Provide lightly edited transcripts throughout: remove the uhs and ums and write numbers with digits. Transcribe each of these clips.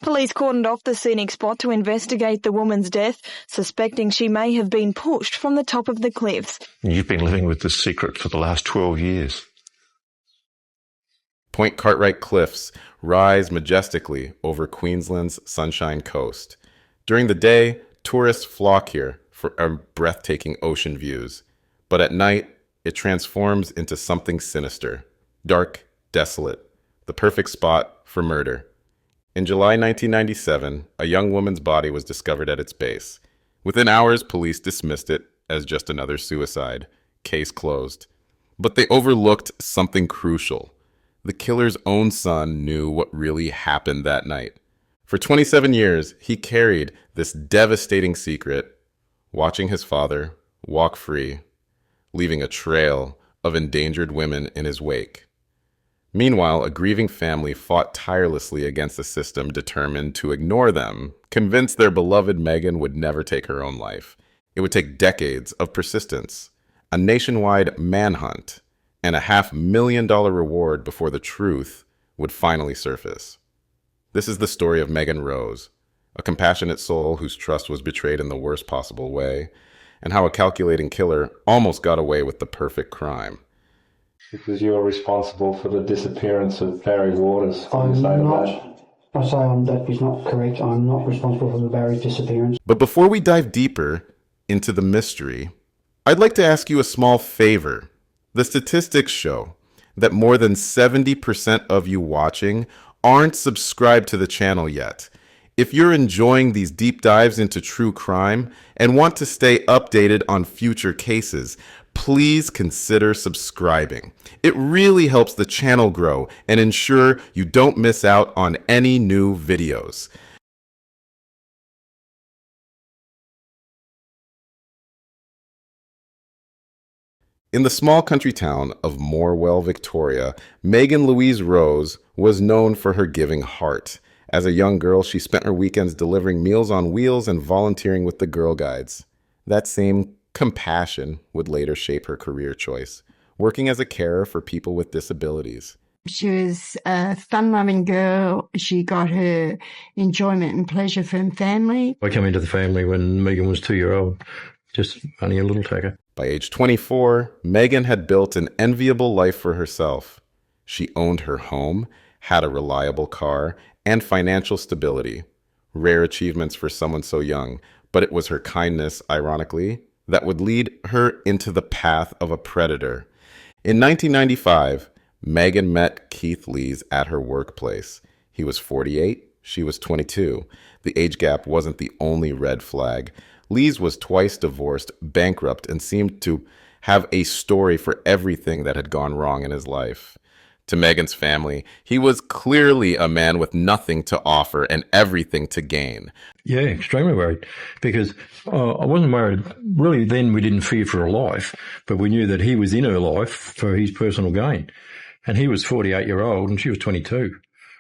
Police cordoned off the scenic spot to investigate the woman's death, suspecting she may have been pushed from the top of the cliffs. You've been living with this secret for the last 12 years. Point Cartwright Cliffs rise majestically over Queensland's Sunshine Coast. During the day, tourists flock here for breathtaking ocean views. But at night, it transforms into something sinister, dark, desolate, the perfect spot for murder. In July 1997, a young woman's body was discovered at its base. Within hours, police dismissed it as just another suicide. Case closed. But they overlooked something crucial. The killer's own son knew what really happened that night. For 27 years, he carried this devastating secret, watching his father walk free, leaving a trail of endangered women in his wake. Meanwhile, a grieving family fought tirelessly against a system determined to ignore them, convinced their beloved Megan would never take her own life. It would take decades of persistence, a nationwide manhunt, and a $500,000 reward before the truth would finally surface. This is the story of Megan Rose, a compassionate soul whose trust was betrayed in the worst possible way, and how a calculating killer almost got away with the perfect crime. Because you are responsible for the disappearance of Barry Waters. I say that is not correct. I'm not responsible for the Barry's disappearance. But before we dive deeper into the mystery, I'd like to ask you a small favor. The statistics show that more than 70% of you watching aren't subscribed to the channel yet. If you're enjoying these deep dives into true crime and want to stay updated on future cases, please consider subscribing. It really helps the channel grow and ensure you don't miss out on any new videos. In the small country town of Morwell, Victoria, Megan Louise Rose was known for her giving heart. As a young girl, she spent her weekends delivering Meals on Wheels and volunteering with the Girl Guides. That same compassion would later shape her career choice, working as a carer for people with disabilities. She was a fun-loving girl. She got her enjoyment and pleasure from family. I came into the family when Megan was 2-year-old, just only a little tacker. By age 24, Megan had built an enviable life for herself. She owned her home, had a reliable car, and financial stability. Rare achievements for someone so young, but it was her kindness, ironically, that would lead her into the path of a predator. In 1995, Megan met Keith Lees at her workplace. He was 48, she was 22. The age gap wasn't the only red flag. Lees was twice divorced, bankrupt, and seemed to have a story for everything that had gone wrong in his life. To Megan's family, he was clearly a man with nothing to offer and everything to gain. Yeah, extremely worried, because I wasn't worried. Really, then we didn't fear for her life, but we knew that he was in her life for his personal gain. And he was 48-year-old and she was 22.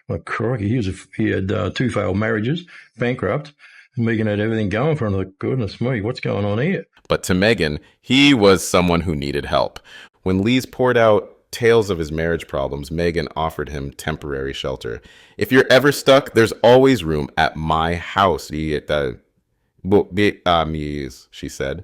Like, crikey, he had 2 failed marriages, bankrupt. Megan had everything going for him. Like, goodness me, what's going on here? But to Megan, he was someone who needed help. When Lees poured out tales of his marriage problems, Megan offered him temporary shelter. If you're ever stuck, there's always room at my house, she said.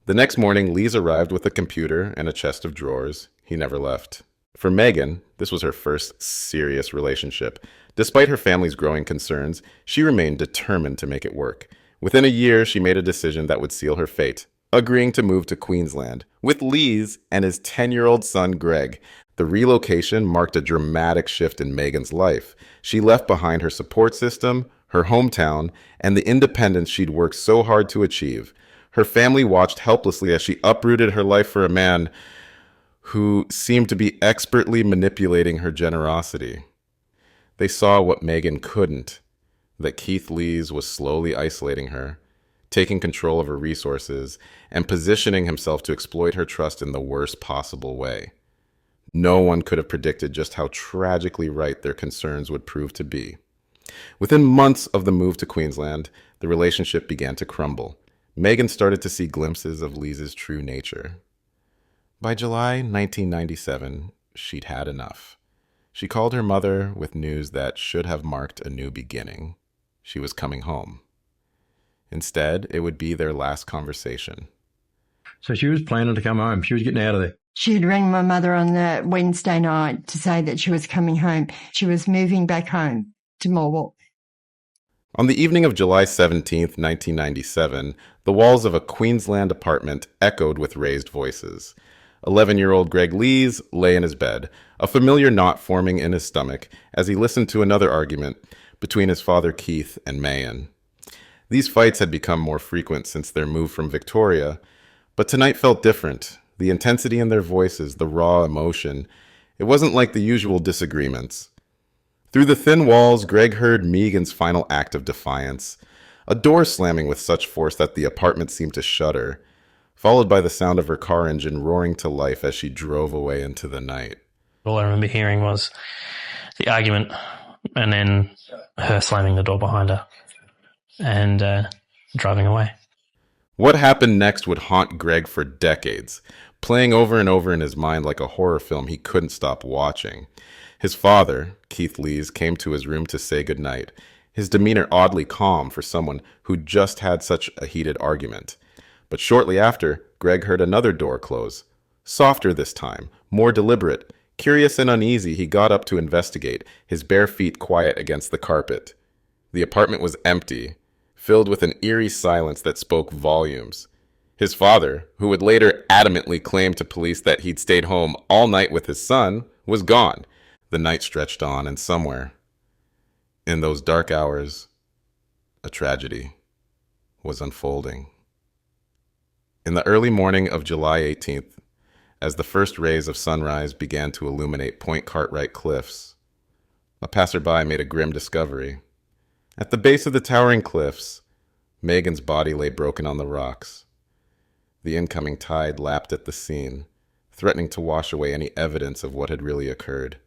The next morning, Lees arrived with a computer and a chest of drawers. He never left. For Megan, this was her first serious relationship. Despite her family's growing concerns, she remained determined to make it work. Within a year, she made a decision that would seal her fate, agreeing to move to Queensland with Lees and his 10-year-old son, Greg. The relocation marked a dramatic shift in Megan's life. She left behind her support system, her hometown, and the independence she'd worked so hard to achieve. Her family watched helplessly as she uprooted her life for a man who seemed to be expertly manipulating her generosity. They saw what Megan couldn't, that Keith Lees was slowly isolating her, taking control of her resources, and positioning himself to exploit her trust in the worst possible way. No one could have predicted just how tragically right their concerns would prove to be. Within months of the move to Queensland, the relationship began to crumble. Megan started to see glimpses of Lees's true nature. By July 1997, she'd had enough. She called her mother with news that should have marked a new beginning. She was coming home. Instead, it would be their last conversation. So she was planning to come home. She was getting out of there. She had rang my mother on the Wednesday night to say that she was coming home. She was moving back home to Morwell. On the evening of July 17th, 1997, the walls of a Queensland apartment echoed with raised voices. 11-year-old Greg Lees lay in his bed, a familiar knot forming in his stomach as he listened to another argument between his father Keith and Mayan. These fights had become more frequent since their move from Victoria, but tonight felt different. The intensity in their voices, the raw emotion, it wasn't like the usual disagreements. Through the thin walls, Greg heard Megan's final act of defiance, a door slamming with such force that the apartment seemed to shudder, followed by the sound of her car engine roaring to life as she drove away into the night. All I remember hearing was the argument and then her slamming the door behind her and driving away. What happened next would haunt Greg for decades, playing over and over in his mind like a horror film he couldn't stop watching. His father, Keith Lees, came to his room to say goodnight, his demeanor oddly calm for someone who just had such a heated argument. But shortly after, Greg heard another door close. Softer this time, more deliberate. Curious and uneasy, he got up to investigate, his bare feet quiet against the carpet. The apartment was empty, filled with an eerie silence that spoke volumes. His father, who would later adamantly claim to police that he'd stayed home all night with his son, was gone. The night stretched on, and somewhere, in those dark hours, a tragedy was unfolding. In the early morning of July 18th, as the first rays of sunrise began to illuminate Point Cartwright cliffs, a passerby made a grim discovery. At the base of the towering cliffs, Megan's body lay broken on the rocks. The incoming tide lapped at the scene, threatening to wash away any evidence of what had really occurred.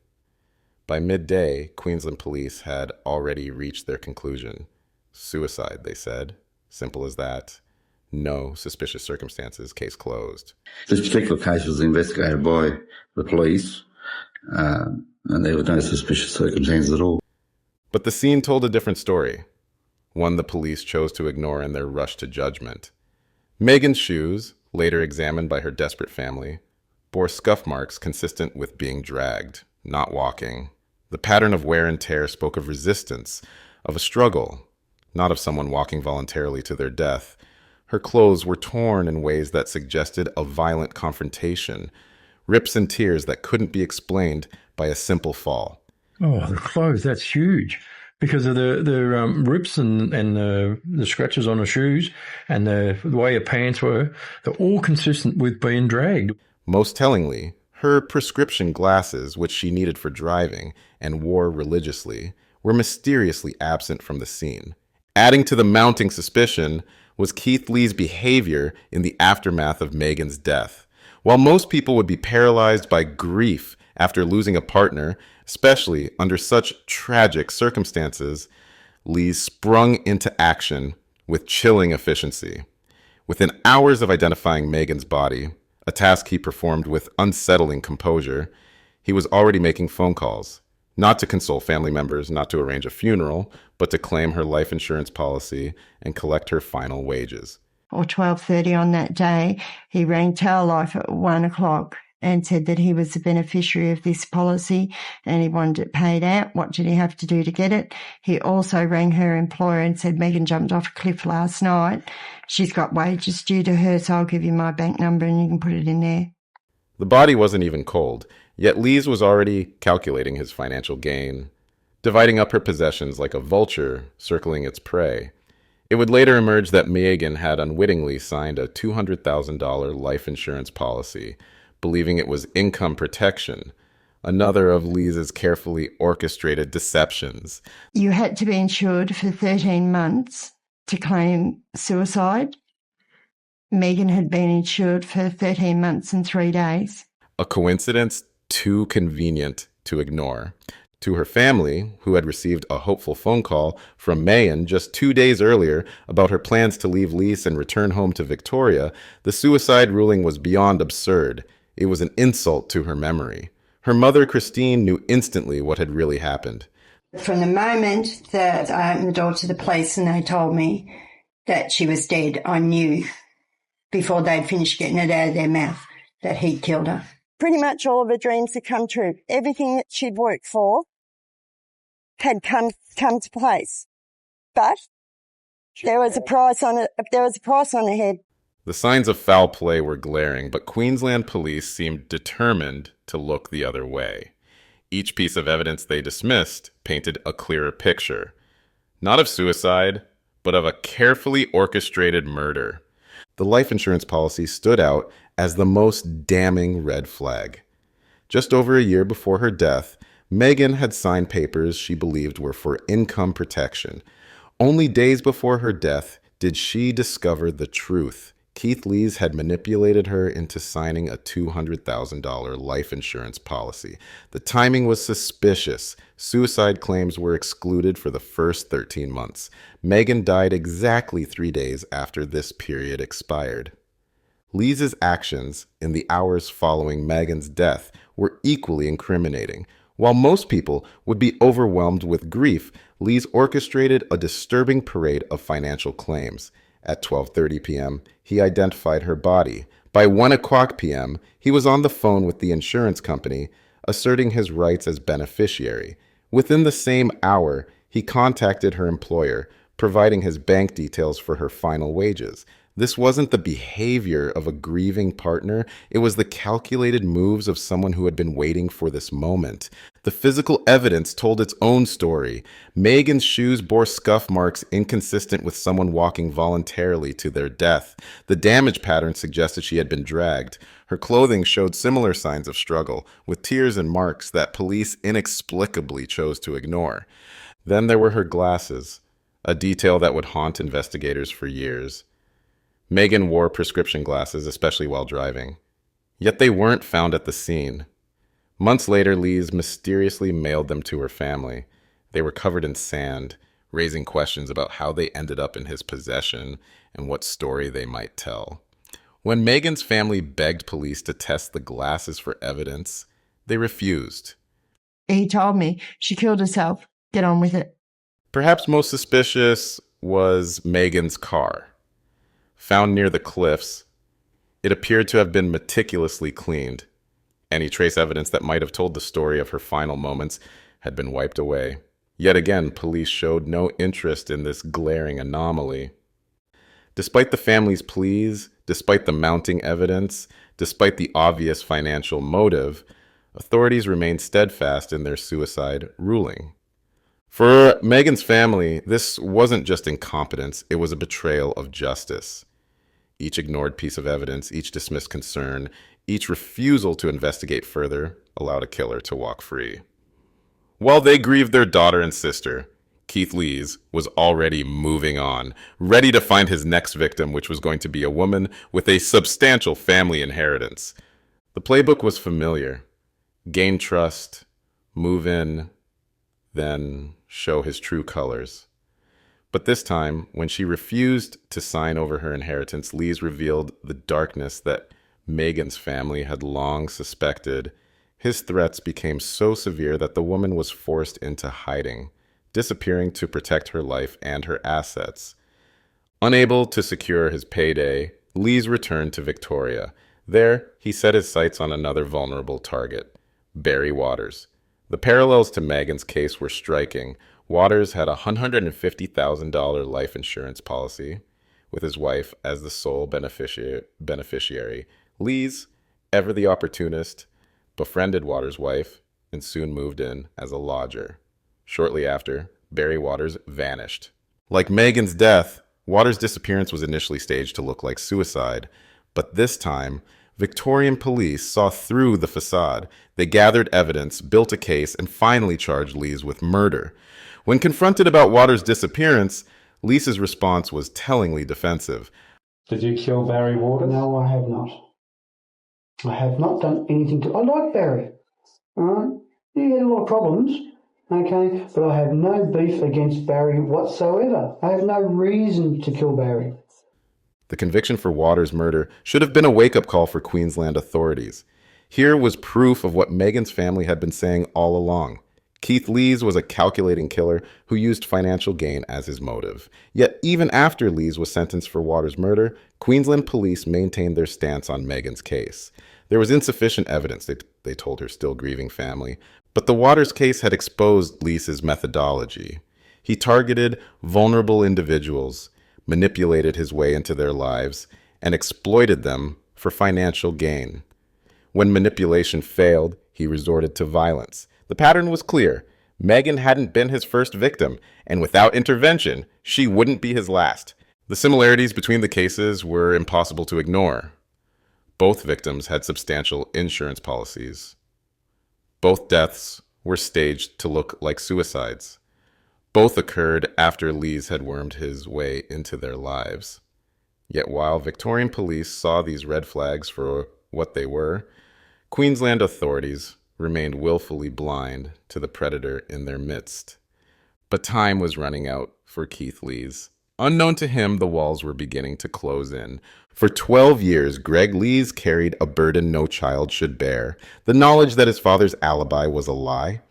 By midday, Queensland police had already reached their conclusion. Suicide, they said. Simple as that. No suspicious circumstances, case closed. This particular case was investigated by the police, and there were no suspicious circumstances at all. But the scene told a different story, one the police chose to ignore in their rush to judgment. Megan's shoes, later examined by her desperate family, bore scuff marks consistent with being dragged, not walking. The pattern of wear and tear spoke of resistance, of a struggle, not of someone walking voluntarily to their death. Her clothes were torn in ways that suggested a violent confrontation, rips and tears that couldn't be explained by a simple fall. Oh, the clothes, that's huge. Because of the rips and the scratches on her shoes and the way her pants were, they're all consistent with being dragged. Most tellingly, her prescription glasses, which she needed for driving and wore religiously, were mysteriously absent from the scene. Adding to the mounting suspicion was Keith Lee's behavior in the aftermath of Megan's death. While most people would be paralyzed by grief after losing a partner, especially under such tragic circumstances, Lees sprung into action with chilling efficiency. Within hours of identifying Megan's body, a task he performed with unsettling composure, he was already making phone calls, not to console family members, not to arrange a funeral, but to claim her life insurance policy and collect her final wages. Or 12:30 on that day, he rang Tower Life at 1 o'clock and said that he was the beneficiary of this policy and he wanted it paid out. What did he have to do to get it? He also rang her employer and said, Megan jumped off a cliff last night. She's got wages due to her, so I'll give you my bank number and you can put it in there. The body wasn't even cold, yet Lees was already calculating his financial gain, dividing up her possessions like a vulture circling its prey. It would later emerge that Megan had unwittingly signed a $200,000 life insurance policy, believing it was income protection, another of Lees's carefully orchestrated deceptions. You had to be insured for 13 months to claim suicide. Megan had been insured for 13 months and 3 days. A coincidence too convenient to ignore. To her family, who had received a hopeful phone call from Mayan just 2 days earlier about her plans to leave Lees and return home to Victoria, the suicide ruling was beyond absurd. It was an insult to her memory. Her mother, Christine, knew instantly what had really happened. From the moment that I opened the door to the police and they told me that she was dead, I knew before they'd finished getting it out of their mouth that he'd killed her. Pretty much all of her dreams had come true. Everything that she'd worked for had come to place. But there was a price on it. There was a price on her head. The signs of foul play were glaring, but Queensland police seemed determined to look the other way. Each piece of evidence they dismissed painted a clearer picture, not of suicide, but of a carefully orchestrated murder. The life insurance policy stood out as the most damning red flag. Just over a year before her death, Megan had signed papers she believed were for income protection. Only days before her death did she discover the truth. Keith Lees had manipulated her into signing a $200,000 life insurance policy. The timing was suspicious. Suicide claims were excluded for the first 13 months. Megan died exactly 3 days after this period expired. Lees's actions in the hours following Megan's death were equally incriminating. While most people would be overwhelmed with grief, Lees orchestrated a disturbing parade of financial claims. At 12:30 p.m., he identified her body. By 1 o'clock p.m., he was on the phone with the insurance company, asserting his rights as beneficiary. Within the same hour, he contacted her employer, providing his bank details for her final wages. This wasn't the behavior of a grieving partner. It was the calculated moves of someone who had been waiting for this moment. The physical evidence told its own story. Megan's shoes bore scuff marks inconsistent with someone walking voluntarily to their death. The damage pattern suggested she had been dragged. Her clothing showed similar signs of struggle, with tears and marks that police inexplicably chose to ignore. Then there were her glasses, a detail that would haunt investigators for years. Megan wore prescription glasses, especially while driving. Yet they weren't found at the scene. Months later, Lees mysteriously mailed them to her family. They were covered in sand, raising questions about how they ended up in his possession and what story they might tell. When Megan's family begged police to test the glasses for evidence, they refused. He told me she killed herself. Get on with it. Perhaps most suspicious was Megan's car. Found near the cliffs, it appeared to have been meticulously cleaned. Any trace evidence that might have told the story of her final moments had been wiped away. Yet again, police showed no interest in this glaring anomaly. Despite the family's pleas, despite the mounting evidence, despite the obvious financial motive, authorities remained steadfast in their suicide ruling. For Megan's family, this wasn't just incompetence, it was a betrayal of justice. Each ignored piece of evidence, each dismissed concern, each refusal to investigate further allowed a killer to walk free. While they grieved their daughter and sister, Keith Lees was already moving on, ready to find his next victim, which was going to be a woman with a substantial family inheritance. The playbook was familiar. Gain trust, move in, then show his true colors. But this time, when she refused to sign over her inheritance, Lees revealed the darkness that Megan's family had long suspected. His threats became so severe that the woman was forced into hiding, disappearing to protect her life and her assets. Unable to secure his payday, Lees returned to Victoria. There, he set his sights on another vulnerable target, Barry Waters. The parallels to Megan's case were striking. Waters had a $150,000 life insurance policy, with his wife as the sole beneficiary. Lees, ever the opportunist, befriended Waters' wife and soon moved in as a lodger. Shortly after, Barry Waters vanished. Like Megan's death, Waters' disappearance was initially staged to look like suicide, but this time, Victorian police saw through the facade. They gathered evidence, built a case, and finally charged Lees with murder. When confronted about Waters' disappearance, Lees's response was tellingly defensive. Did you kill Barry Waters? No, I have not. I have not done anything to... I like Barry. All right? He had a lot of problems, okay? But I have no beef against Barry whatsoever. I have no reason to kill Barry. The conviction for Waters' murder should have been a wake-up call for Queensland authorities. Here was proof of what Megan's family had been saying all along. Keith Lees was a calculating killer who used financial gain as his motive. Yet even after Lees was sentenced for Waters' murder, Queensland police maintained their stance on Megan's case. There was insufficient evidence, they told her still grieving family, but the Waters case had exposed Lees's methodology. He targeted vulnerable individuals, manipulated his way into their lives, and exploited them for financial gain. When manipulation failed, he resorted to violence. The pattern was clear. Megan hadn't been his first victim, and without intervention, she wouldn't be his last. The similarities between the cases were impossible to ignore. Both victims had substantial insurance policies. Both deaths were staged to look like suicides. Both occurred after Lees had wormed his way into their lives. Yet while Victorian police saw these red flags for what they were, Queensland authorities remained willfully blind to the predator in their midst. But time was running out for Keith Lees. Unknown to him, the walls were beginning to close in. For 12 years, Greg Lees carried a burden no child should bear, the knowledge that his father's alibi was a lie.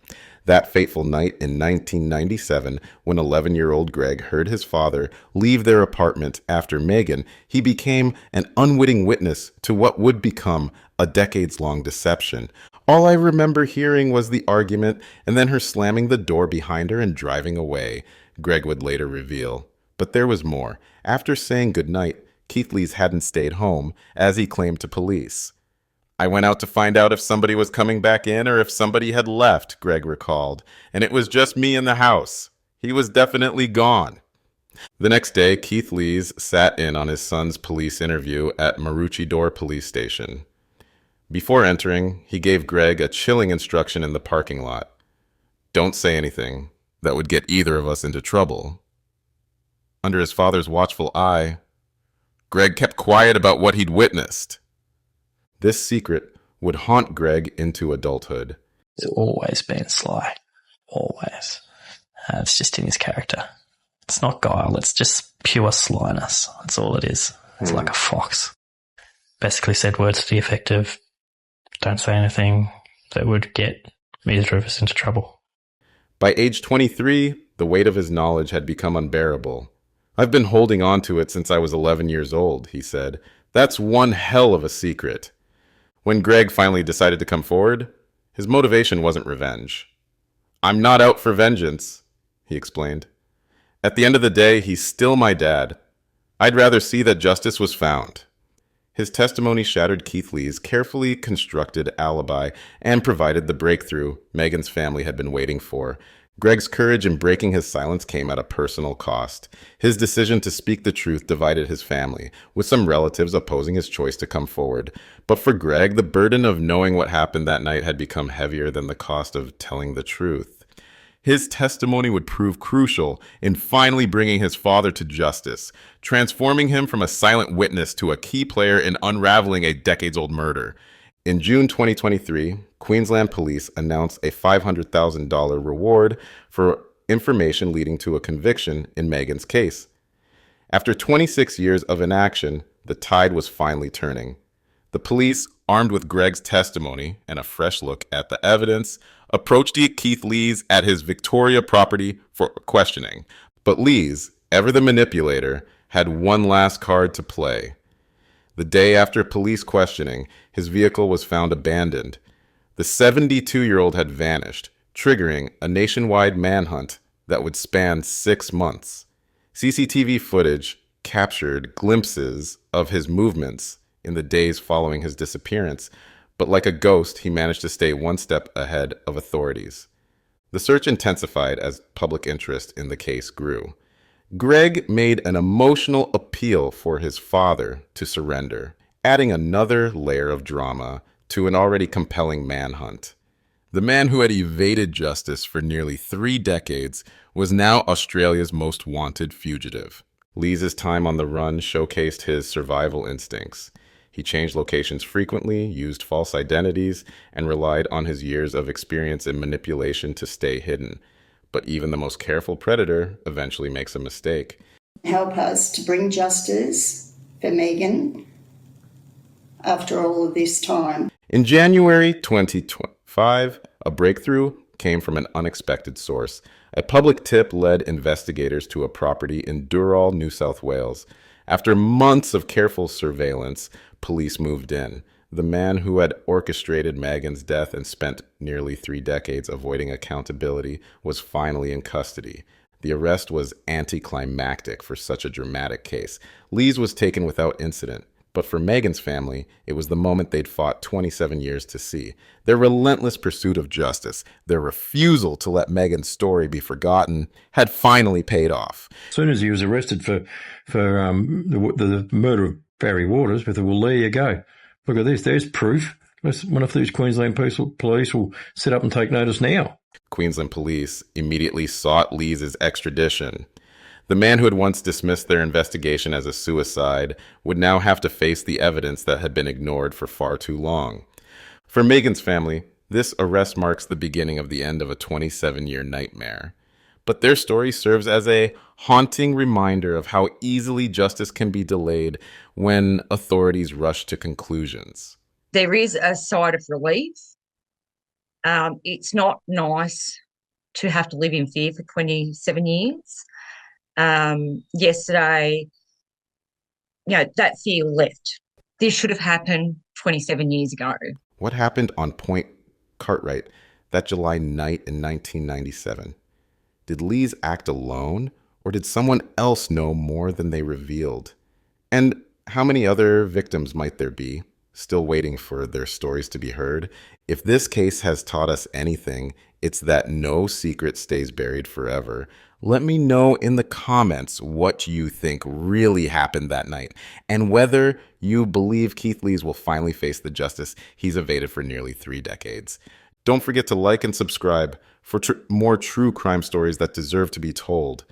That fateful night in 1997, when 11-year-old Greg heard his father leave their apartment after Megan, he became an unwitting witness to what would become a decades-long deception. All I remember hearing was the argument and then her slamming the door behind her and driving away, Greg would later reveal. But there was more. After saying goodnight, Keith Lees hadn't stayed home, as he claimed to police. I went out to find out if somebody was coming back in or if somebody had left, Greg recalled, and it was just me in the house. He was definitely gone. The next day, Keith Lees sat in on his son's police interview at Maroochydore Police Station. Before entering, he gave Greg a chilling instruction in the parking lot. Don't say anything that would get either of us into trouble. Under his father's watchful eye, Greg kept quiet about what he'd witnessed. This secret would haunt Greg into adulthood. He's always been sly. Always. It's just in his character. It's not guile, it's just pure slyness. That's all it is. It's like a fox. Basically said words to the effect of, don't say anything that would get either of us into trouble. By age 23, the weight of his knowledge had become unbearable. I've been holding on to it since I was 11 years old, he said. That's one hell of a secret. When Greg finally decided to come forward, his motivation wasn't revenge. I'm not out for vengeance, he explained. At the end of the day, he's still my dad. I'd rather see that justice was found. His testimony shattered Keith Lee's carefully constructed alibi and provided the breakthrough Megan's family had been waiting for. Greg's courage in breaking his silence came at a personal cost. His decision to speak the truth divided his family, with some relatives opposing his choice to come forward. But for Greg, the burden of knowing what happened that night had become heavier than the cost of telling the truth. His testimony would prove crucial in finally bringing his father to justice, transforming him from a silent witness to a key player in unraveling a decades-old murder. In June 2023, Queensland Police announced a $500,000 reward for information leading to a conviction in Megan's case. After 26 years of inaction, the tide was finally turning. The police, armed with Greg's testimony and a fresh look at the evidence, approached Keith Lees at his Victoria property for questioning. But Lees, ever the manipulator, had one last card to play. The day after police questioning, his vehicle was found abandoned. The 72-year-old had vanished, triggering a nationwide manhunt that would span 6 months. CCTV footage captured glimpses of his movements in the days following his disappearance, but like a ghost, he managed to stay one step ahead of authorities. The search intensified as public interest in the case grew. Greg made an emotional appeal for his father to surrender, adding another layer of drama to an already compelling manhunt. The man who had evaded justice for nearly 3 decades was now Australia's most wanted fugitive. Lees' time on the run showcased his survival instincts. He changed locations frequently, used false identities, and relied on his years of experience in manipulation to stay hidden. But even the most careful predator eventually makes a mistake. Help us to bring justice for Megan after all of this time. In January 2025, a breakthrough came from an unexpected source. A public tip led investigators to a property in Durrall, New South Wales. After months of careful surveillance, police moved in. The man who had orchestrated Megan's death and spent nearly 3 decades avoiding accountability was finally in custody. The arrest was anticlimactic for such a dramatic case. Lees was taken without incident. But for Megan's family, it was the moment they'd fought 27 years to see. Their relentless pursuit of justice, their refusal to let Megan's story be forgotten, had finally paid off. As soon as he was arrested for the murder of Barry Waters, we thought, well, there you go. Look at this. There's proof. One of these Queensland police will sit up and take notice now. Queensland police immediately sought Lees' extradition. The man who had once dismissed their investigation as a suicide would now have to face the evidence that had been ignored for far too long. For Megan's family, this arrest marks the beginning of the end of a 27-year nightmare. But their story serves as a haunting reminder of how easily justice can be delayed when authorities rush to conclusions. There is a side of relief. It's not nice to have to live in fear for 27 years. Yesterday, that fear left. This should have happened 27 years ago. What happened on Point Cartwright that July night in 1997? Did Lees act alone, or did someone else know more than they revealed? And how many other victims might there be, still waiting for their stories to be heard? If this case has taught us anything, it's that no secret stays buried forever. Let me know in the comments what you think really happened that night, and whether you believe Keith Lees will finally face the justice he's evaded for nearly 3 decades. Don't forget to like and subscribe for more true crime stories that deserve to be told.